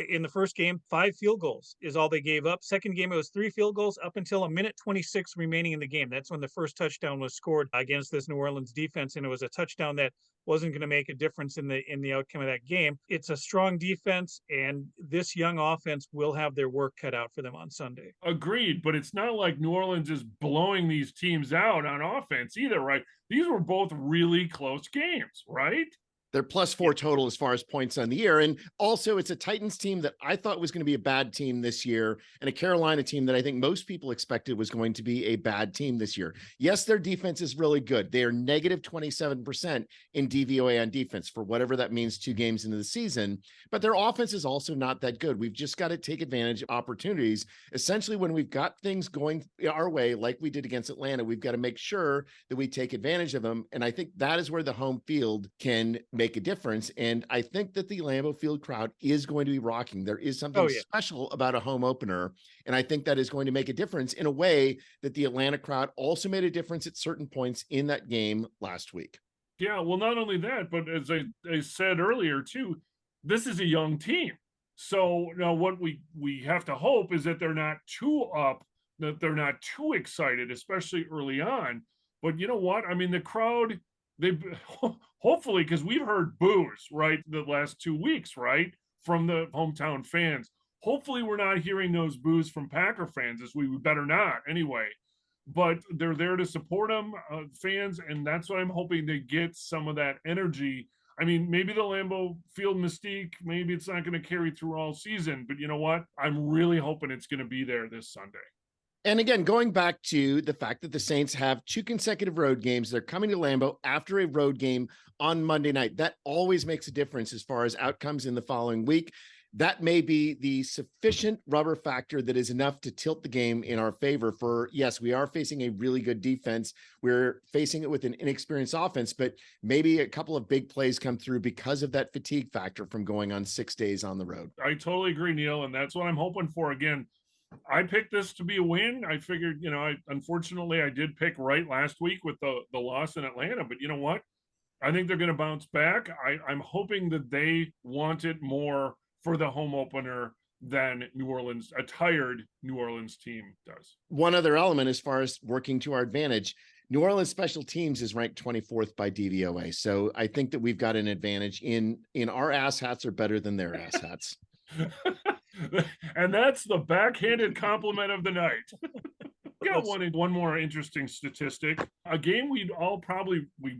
[SPEAKER 1] In the first game, 5 field goals is all they gave up. Second game, it was 3 field goals up until 1:26 remaining in the game. That's when the first touchdown was scored against this New Orleans defense, and it was a touchdown that wasn't going to make a difference in the outcome of that game. It's a strong defense, and this young offense will have their work cut out for them on Sunday.
[SPEAKER 3] Agreed, but it's not like New Orleans is blowing these teams out on offense either, right? These were both really close games, right?
[SPEAKER 2] They're +4 total as far as points on the year. And also it's a Titans team that I thought was going to be a bad team this year, and a Carolina team that I think most people expected was going to be a bad team this year. Yes, their defense is really good. They are negative 27% in DVOA on defense for whatever that means 2 games into the season, but their offense is also not that good. We've just got to take advantage of opportunities. Essentially, when we've got things going our way, like we did against Atlanta, we've got to make sure that we take advantage of them. And I think that is where the home field can make a difference. And I think that the Lambeau Field crowd is going to be rocking. There is something special about a home opener. And I think that is going to make a difference in a way that the Atlanta crowd also made a difference at certain points in that game last week.
[SPEAKER 3] Yeah, well, not only that, but as I said earlier too, this is a young team. So now what we have to hope is that they're not too up, that they're not too excited, especially early on. But you know what? I mean, the crowd, they hopefully, because we've heard boos, right, the last 2 weeks, right, from the hometown fans. Hopefully, we're not hearing those boos from Packer fans, as we better not anyway. But they're there to support them, fans, and that's what I'm hoping they get some of that energy. I mean, maybe the Lambeau Field mystique, maybe it's not going to carry through all season, but you know what? I'm really hoping it's going to be there this Sunday.
[SPEAKER 2] And again, going back to the fact that the Saints have 2 consecutive road games, they're coming to Lambeau after a road game on Monday night. That always makes a difference as far as outcomes in the following week. That may be the sufficient rubber factor that is enough to tilt the game in our favor. For yes, we are facing a really good defense. We're facing it with an inexperienced offense, but maybe a couple of big plays come through because of that fatigue factor from going on 6 days on the road.
[SPEAKER 3] I totally agree, Neil. And that's what I'm hoping for. Again, I picked this to be a win. I figured, unfortunately I did pick right last week with the loss in Atlanta, but you know what? I think they're going to bounce back. I'm hoping that they want it more for the home opener than New Orleans, a tired New Orleans team does.
[SPEAKER 2] One other element as far as working to our advantage, New Orleans special teams is ranked 24th by DVOA. So I think that we've got an advantage in our ass hats are better than their ass hats.
[SPEAKER 3] And that's the backhanded compliment of the night. Got one more interesting statistic. A game we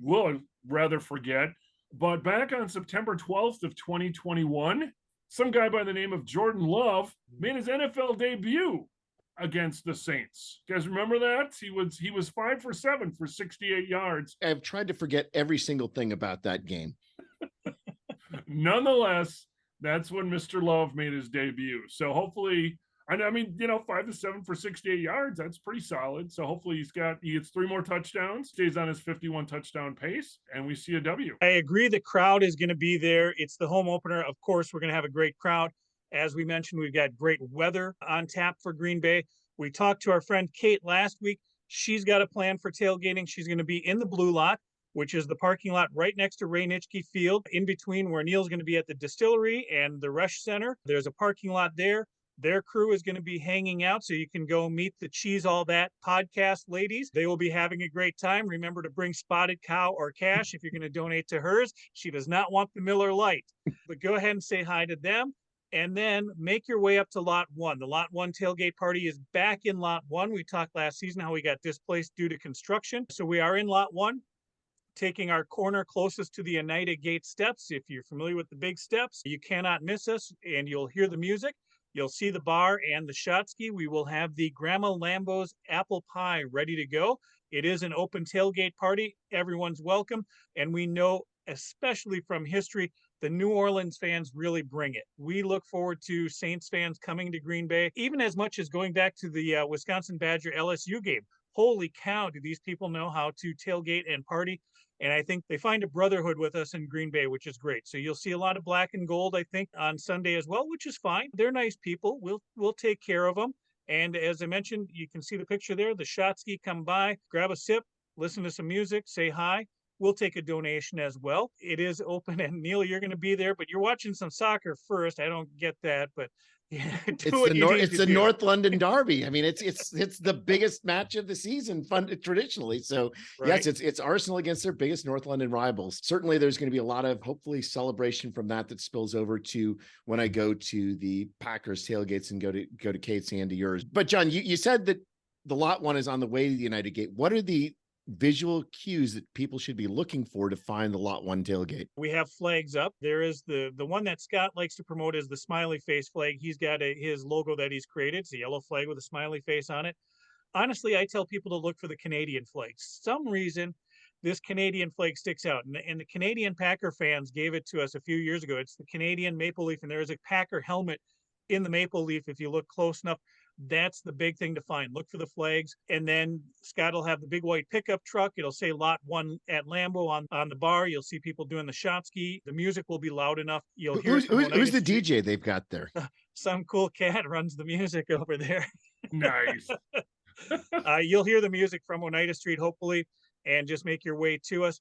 [SPEAKER 3] will rather forget, but back on September 12th of 2021, some guy by the name of Jordan Love made his NFL debut against the Saints. You guys remember that? He was 5 for 7 for 68 yards.
[SPEAKER 2] I've tried to forget every single thing about that game.
[SPEAKER 3] Nonetheless, that's when Mr. Love made his debut. So hopefully, 5 to 7 for 68 yards, that's pretty solid. So hopefully he gets 3 more touchdowns, stays on his 51 touchdown pace, and we see a W.
[SPEAKER 1] I agree the crowd is going to be there. It's the home opener. Of course, we're going to have a great crowd. As we mentioned, we've got great weather on tap for Green Bay. We talked to our friend Kait last week. She's got a plan for tailgating. She's going to be in the blue lot, which is the parking lot right next to Ray Nitschke Field, in between where Neil's going to be at the distillery and the Rush Center. There's a parking lot there. Their crew is going to be hanging out, so you can go meet the Cheese All That podcast ladies. They will be having a great time. Remember to bring Spotted Cow or cash if you're going to donate to hers. She does not want the Miller Lite, but go ahead and say hi to them. And then make your way up to Lot 1. The Lot 1 tailgate party is back in Lot 1. We talked last season how we got displaced due to construction. So we are in Lot 1, taking our corner closest to the Oneida Gate steps. If you're familiar with the big steps, you cannot miss us, and you'll hear the music. You'll see the bar and the shot ski. We will have the Grandma Lambeau's apple pie ready to go. It is an open tailgate party. Everyone's welcome. And we know, especially from history, the New Orleans fans really bring it. We look forward to Saints fans coming to Green Bay, even as much as going back to the Wisconsin Badger LSU game. Holy cow, do these people know how to tailgate and party? And I think they find a brotherhood with us in Green Bay, which is great. So you'll see a lot of black and gold, I think, on Sunday as well, which is fine. They're nice people. We'll take care of them. And as I mentioned, you can see the picture there. The shot ski come by, grab a sip, listen to some music, say hi. We'll take a donation as well. It is open, and Neil, you're going to be there, but you're watching some soccer first. I don't get that, but yeah,
[SPEAKER 2] it's the North London Derby. I mean, it's the biggest match of the season, traditionally. So right. Yes, it's Arsenal against their biggest North London rivals. Certainly, there's going to be a lot of hopefully celebration from that spills over to when I go to the Packers tailgates and go to Kate's and to yours. But John, you said that the Lot 1 is on the way to the United Gate. What are the visual cues that people should be looking for to find the Lot 1 tailgate?
[SPEAKER 1] We have flags up. There is the one that Scott likes to promote is the smiley face flag. He's got his logo that he's created. It's a yellow flag with a smiley face on it. Honestly, I tell people to look for the Canadian flag. Some reason this Canadian flag sticks out, and the Canadian Packer fans gave it to us a few years ago. It's the Canadian maple leaf, and there is a Packer helmet in the maple leaf if you look close enough. That's the big thing to find. Look for the flags. And then Scott will have the big white pickup truck. It'll say Lot 1 at Lambeau on the bar. You'll see people doing the shot ski. The music will be loud enough. You'll hear
[SPEAKER 2] who's the DJ they've got there?
[SPEAKER 1] Some cool cat runs the music over there.
[SPEAKER 3] Nice.
[SPEAKER 1] You'll hear the music from Oneida Street, hopefully, and just make your way to us.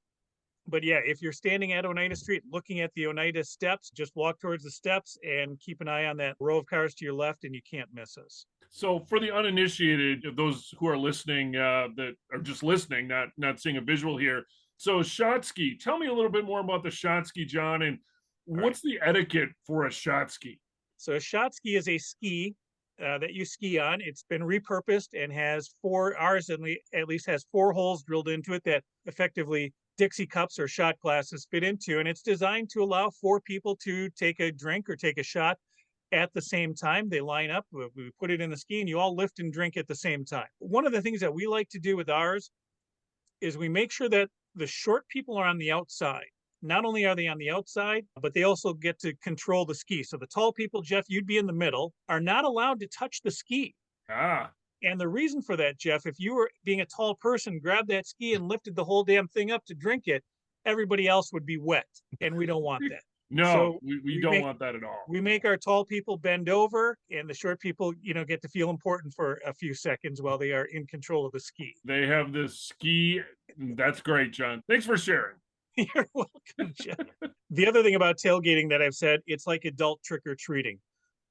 [SPEAKER 1] But yeah, if you're standing at Oneida Street looking at the Oneida steps, just walk towards the steps and keep an eye on that row of cars to your left, and you can't miss us.
[SPEAKER 3] So for the uninitiated, of those who are listening, that are just listening, not seeing a visual here. So shot ski, tell me a little bit more about the shot ski, John, and what's the etiquette for a shot ski?
[SPEAKER 1] So a shot ski is a ski that you ski on. It's been repurposed and has ours at least has 4 holes drilled into it that effectively Dixie cups or shot glasses fit into. And it's designed to allow 4 people to take a drink or take a shot at the same time. They line up, we put it in the ski, and you all lift and drink at the same time. One of the things that we like to do with ours is we make sure that the short people are on the outside. Not only are they on the outside, but they also get to control the ski. So the tall people, Jeff, you'd be in the middle, are not allowed to touch the ski.
[SPEAKER 3] Ah.
[SPEAKER 1] And the reason for that, Jeff, if you were being a tall person, grabbed that ski and lifted the whole damn thing up to drink it, everybody else would be wet. And we don't want that.
[SPEAKER 3] No,
[SPEAKER 1] so
[SPEAKER 3] we don't want that at all.
[SPEAKER 1] We make our tall people bend over, and the short people, get to feel important for a few seconds while they are in control of the ski.
[SPEAKER 3] They have this ski. That's great, John. Thanks for sharing.
[SPEAKER 1] You're welcome, Jeff. The other thing about tailgating that I've said, it's like adult trick-or-treating.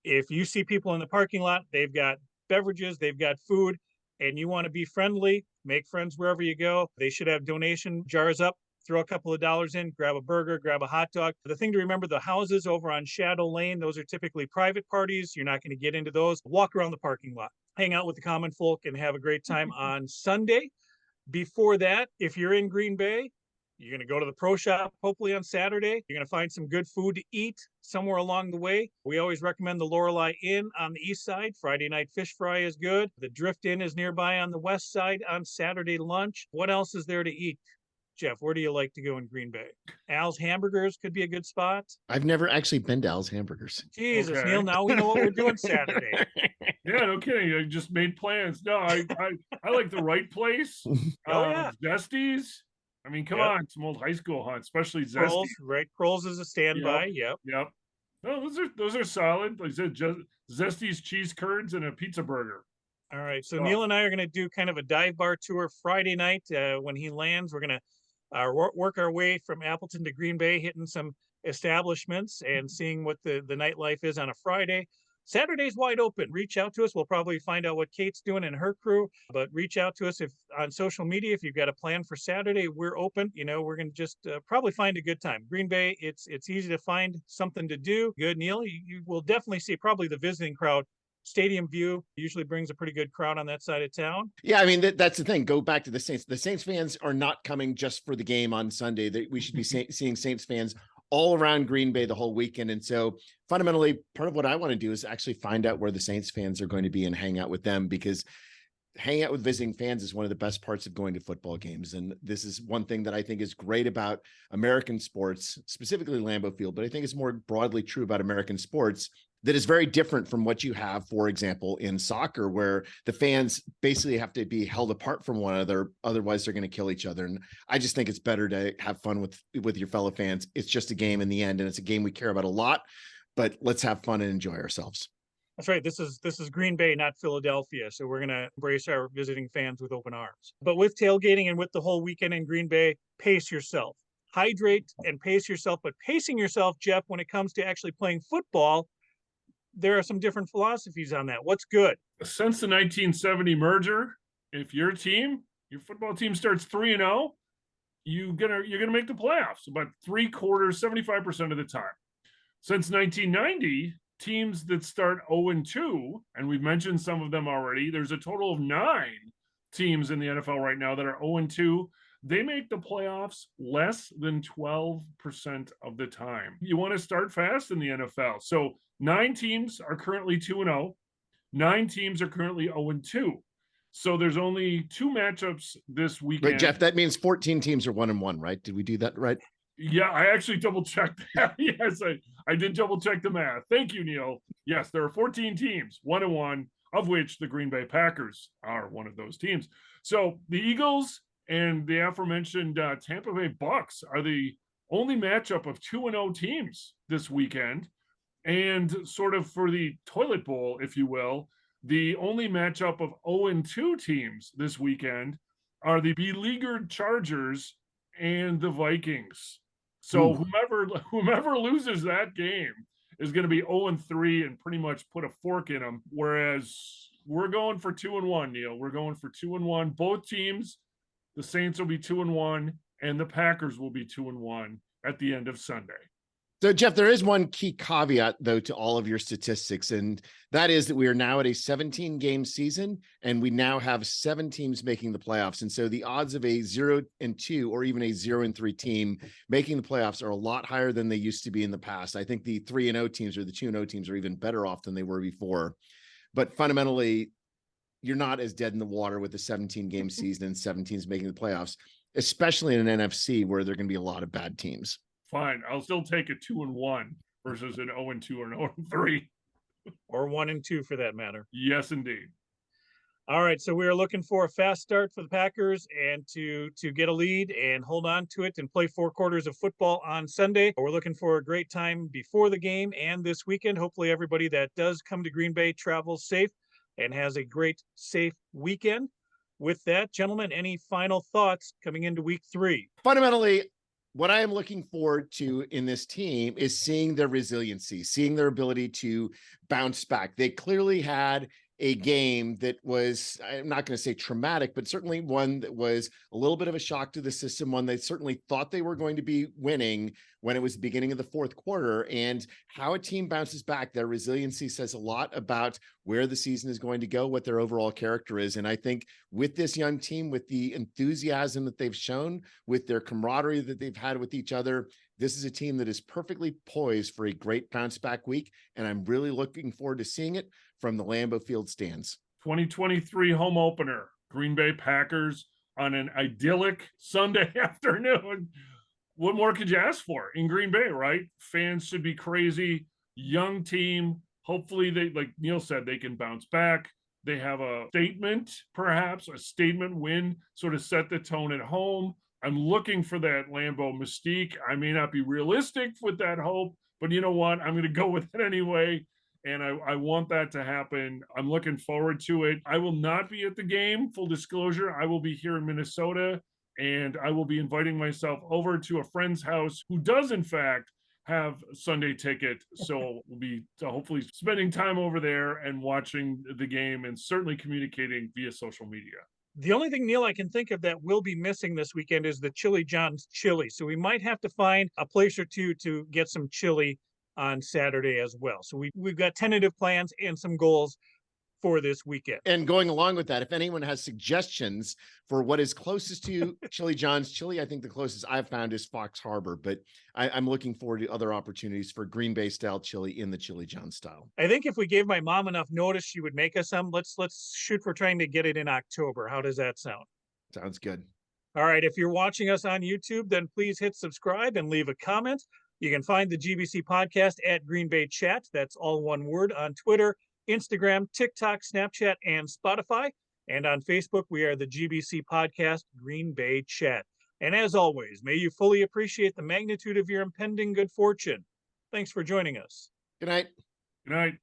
[SPEAKER 1] If you see people in the parking lot, they've got beverages, they've got food, and you want to be friendly, make friends wherever you go. They should have donation jars up. Throw a couple of dollars in, grab a burger, grab a hot dog. The thing to remember, the houses over on Shadow Lane, those are typically private parties. You're not going to get into those. Walk around the parking lot, hang out with the common folk, and have a great time on Sunday. Before that, if you're in Green Bay, you're going to go to the pro shop, hopefully on Saturday. You're going to find some good food to eat somewhere along the way. We always recommend the Lorelei Inn on the east side. Friday night fish fry is good. The Drift Inn is nearby on the west side on Saturday lunch. What else is there to eat? Jeff, where do you like to go in Green Bay? Al's Hamburgers could be a good spot.
[SPEAKER 2] I've never actually been to Al's Hamburgers.
[SPEAKER 1] Jesus, okay. Neil, now we know what we're doing Saturday.
[SPEAKER 3] Yeah, no kidding. I just made plans. No, I like the right place.
[SPEAKER 1] Yeah.
[SPEAKER 3] Zesties. I mean, come on, some old high school hunt, especially Zesties.
[SPEAKER 1] Right, Kroll's is a standby.
[SPEAKER 3] Yep. No, those are solid. Like I said, Zesties, cheese curds, and a pizza burger.
[SPEAKER 1] All right, so Neil and I are going to do kind of a dive bar tour Friday night. When he lands, we're going to work our way from Appleton to Green Bay, hitting some establishments and seeing what the nightlife is on a Friday. Saturday's wide open. Reach out to us. We'll probably find out what Kate's doing and her crew, but reach out to us if on social media. If you've got a plan for Saturday, we're open. We're going to just probably find a good time. Green Bay, it's easy to find something to do. Good, Neil. You will definitely see probably the visiting crowd. Stadium view usually brings a pretty good crowd on that side of town.
[SPEAKER 2] Yeah, I mean, that's the thing. Go back to the Saints. The Saints fans are not coming just for the game on Sunday. We should be seeing Saints fans all around Green Bay the whole weekend. And so fundamentally, part of what I want to do is actually find out where the Saints fans are going to be and hang out with them, because hanging out with visiting fans is one of the best parts of going to football games. And this is one thing that I think is great about American sports, specifically Lambeau Field, but I think it's more broadly true about American sports, that is very different from what you have, for example, in soccer, where the fans basically have to be held apart from one another. Otherwise, they're going to kill each other. And I just think it's better to have fun with your fellow fans. It's just a game in the end, and it's a game we care about a lot, but let's have fun and enjoy ourselves.
[SPEAKER 1] That's right. This is Green Bay, not Philadelphia. So we're going to embrace our visiting fans with open arms. But with tailgating and with the whole weekend in Green Bay, pace yourself. Hydrate and pace yourself. But pacing yourself, Jeff, when it comes to actually playing football, there are some different philosophies on that. What's good?
[SPEAKER 3] Since the 1970 merger, if your football team starts 3-0, you're gonna make the playoffs about 75% of the time. Since 1990, teams that start 0-2, and we've mentioned some of them already, there's a total of 9 teams in the NFL right now that are 0-2. They make the playoffs less than 12% of the time. You want to start fast in the NFL. So 9 teams are currently 2-0. 9 teams are currently 0-2. So there's only 2 matchups this weekend.
[SPEAKER 2] Wait, Jeff, that means 14 teams are 1-1, right? Did we do that right?
[SPEAKER 3] Yeah, I actually double-checked that. Yes, I did double-check the math. Thank you, Neil. Yes, there are 14 teams, 1-1, of which the Green Bay Packers are one of those teams. So the Eagles and the aforementioned Tampa Bay Bucks are the only matchup of 2-0 teams this weekend. And sort of for the toilet bowl, if you will, the only matchup of 0-2 teams this weekend are the beleaguered Chargers and the Vikings. So whomever loses that game is going to be 0-3 and pretty much put a fork in them. Whereas we're going for 2-1, Neil. We're going for 2-1. Both teams, the Saints will be 2-1, and the Packers will be 2-1 at the end of Sunday.
[SPEAKER 2] So, Jeff, there is one key caveat, though, to all of your statistics, and that is that we are now at a 17-game season, and we now have 7 teams making the playoffs. And so the odds of a 0-2 or even a 0-3 team making the playoffs are a lot higher than they used to be in the past. I think the 3-0 teams or the 2-0 teams are even better off than they were before. But fundamentally, you're not as dead in the water with a 17-game season and 7 teams making the playoffs, especially in an NFC where there are going to be a lot of bad teams.
[SPEAKER 3] Fine. I'll still take a 2-1 versus an 0-2 or an 0-3.
[SPEAKER 1] Or 1-2 for that matter.
[SPEAKER 3] Yes, indeed.
[SPEAKER 1] All right. So we are looking for a fast start for the Packers and to get a lead and hold on to it and play 4 quarters of football on Sunday. We're looking for a great time before the game and this weekend. Hopefully everybody that does come to Green Bay travels safe and has a great, safe weekend. With that, gentlemen, any final thoughts coming into week 3?
[SPEAKER 2] Fundamentally, what I am looking forward to in this team is seeing their resiliency, seeing their ability to bounce back. They clearly had a game that was, I'm not going to say traumatic, but certainly one that was a little bit of a shock to the system, one they certainly thought they were going to be winning when it was the beginning of the 4th quarter. And how a team bounces back, their resiliency says a lot about where the season is going to go, what their overall character is. And I think with this young team, with the enthusiasm that they've shown, with their camaraderie that they've had with each other, this is a team that is perfectly poised for a great bounce back week. And I'm really looking forward to seeing it from the Lambeau Field stands.
[SPEAKER 3] 2023 home opener, Green Bay Packers on an idyllic Sunday afternoon. What more could you ask for in Green Bay, right? Fans should be crazy. Young team. Hopefully they, like Neil said, they can bounce back. They have a statement, perhaps a statement win, sort of set the tone at home. I'm looking for that Lambeau mystique. I may not be realistic with that hope, but you know what? I'm going to go with it anyway. And I want that to happen. I'm looking forward to it. I will not be at the game, full disclosure. I will be here in Minnesota, and I will be inviting myself over to a friend's house who does, in fact, have a Sunday ticket. So we'll be hopefully spending time over there and watching the game and certainly communicating via social media.
[SPEAKER 1] The only thing, Neil, I can think of that will be missing this weekend is the Chili John's chili. So we might have to find a place or two to get some chili on Saturday as well. So we've got tentative plans and some goals for this weekend.
[SPEAKER 2] And going along with that, if anyone has suggestions for what is closest to Chili John's chili, I think the closest I've found is Fox Harbor, but I'm looking forward to other opportunities for Green Bay style chili in the Chili John style.
[SPEAKER 1] I think if we gave my mom enough notice, she would make us some. Let's shoot for trying to get it in October. How does that sound?
[SPEAKER 2] Sounds good.
[SPEAKER 1] All right. If you're watching us on YouTube, then please hit subscribe and leave a comment. You can find the GBC podcast at Green Bay Chat. That's all one word on Twitter, Instagram, TikTok, Snapchat, and Spotify. And on Facebook, we are the GBC podcast, Green Bay Chat. And as always, may you fully appreciate the magnitude of your impending good fortune. Thanks for joining us.
[SPEAKER 2] Good night.
[SPEAKER 3] Good night.